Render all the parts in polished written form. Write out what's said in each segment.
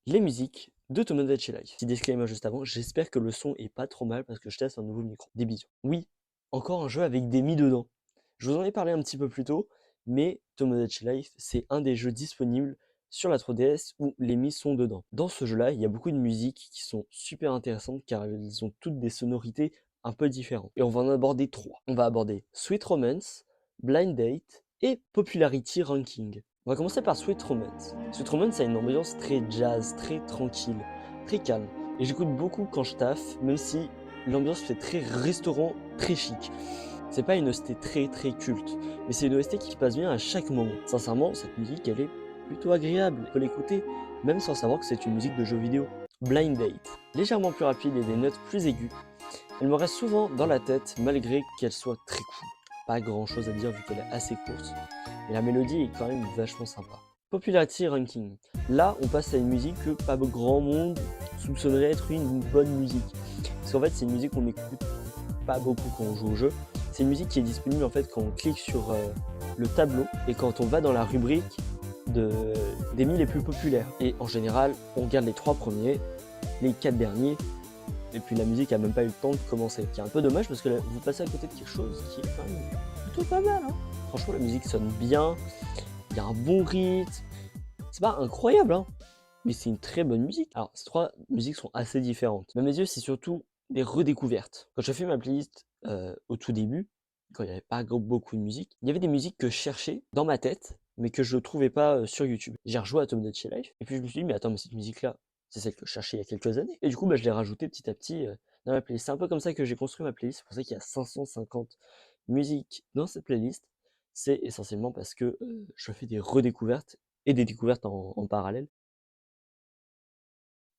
les musiques de Tomodachi Life. Petit disclaimer juste avant, j'espère que le son est pas trop mal parce que je teste un nouveau micro. Des bisous. Oui, encore un jeu avec des mi dedans. Je vous en ai parlé un petit peu plus tôt, mais Tomodachi Life, c'est un des jeux disponibles sur la 3DS où les mi sont dedans. Dans ce jeu-là, il y a beaucoup de musiques qui sont super intéressantes car elles ont toutes des sonorités un peu différentes. Et on va en aborder trois. On va aborder Sweet Romance, Blind Date et Popularity Ranking. On va commencer par Sweet Romance. Sweet Romance a une ambiance très jazz, très tranquille, très calme. Et j'écoute beaucoup quand je taffe, même si l'ambiance fait très restaurant, très chic. C'est pas une OST très culte, mais c'est une OST qui passe bien à chaque moment. Sincèrement, cette musique, elle est plutôt agréable. On peut l'écouter, même sans savoir que c'est une musique de jeu vidéo. Blind Date, légèrement plus rapide et des notes plus aiguës. Elle me reste souvent dans la tête, malgré qu'elle soit très cool. Pas grand chose à dire vu qu'elle est assez courte, mais la mélodie est quand même vachement sympa. Popularity Ranking. Là, on passe à une musique que pas grand monde soupçonnerait être une bonne musique. Parce qu'en fait, c'est une musique qu'on n'écoute pas beaucoup quand on joue au jeu. C'est une musique qui est disponible en fait quand on clique sur le tableau et quand on va dans la rubrique des 1000 les plus populaires. Et en général, on regarde les 3 premiers, les 4 derniers, et puis la musique a même pas eu le temps de commencer. C'est un peu dommage parce que là, vous passez à côté de quelque chose qui est quand même plutôt pas mal. Hein. Franchement, la musique sonne bien, il y a un bon rythme. C'est pas incroyable, hein, mais c'est une très bonne musique. Alors, ces 3 musiques sont assez différentes. Mais à mes yeux, c'est surtout des redécouvertes. Quand j'ai fait ma playlist au tout début, quand il n'y avait pas beaucoup de musique, il y avait des musiques que je cherchais dans ma tête, mais que je ne trouvais pas sur YouTube. J'ai rejoué à Tomodachi Life, et puis je me suis dit, mais attends, mais cette musique-là, c'est celle que je cherchais il y a quelques années. Et du coup, bah, je l'ai rajoutée petit à petit dans ma playlist. C'est un peu comme ça que j'ai construit ma playlist. C'est pour ça qu'il y a 550 musiques dans cette playlist. C'est essentiellement parce que je fais des redécouvertes et des découvertes en parallèle.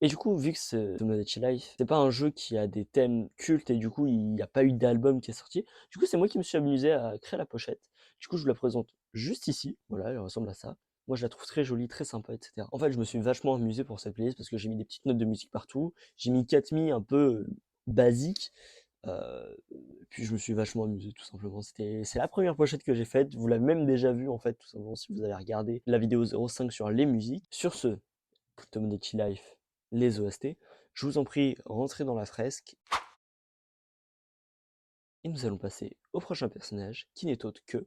Et du coup, vu que c'est Tomodachi Life, c'est pas un jeu qui a des thèmes cultes et du coup, il n'y a pas eu d'album qui est sorti. Du coup, c'est moi qui me suis amusé à créer la pochette. Du coup, je vous la présente juste ici. Voilà, elle ressemble à ça. Moi, je la trouve très jolie, très sympa, etc. En fait, je me suis vachement amusé pour cette playlist parce que j'ai mis des petites notes de musique partout. J'ai mis 4 mi un peu basiques. Euh, Puis je me suis vachement amusé, tout simplement. C'est la première pochette que j'ai faite. Vous l'avez même déjà vue, en fait, tout simplement, si vous avez regardé la vidéo 05 sur les musiques. Sur ce, Tomodachi Life, les OST. Je vous en prie, rentrez dans la fresque. Et nous allons passer au prochain personnage, qui n'est autre que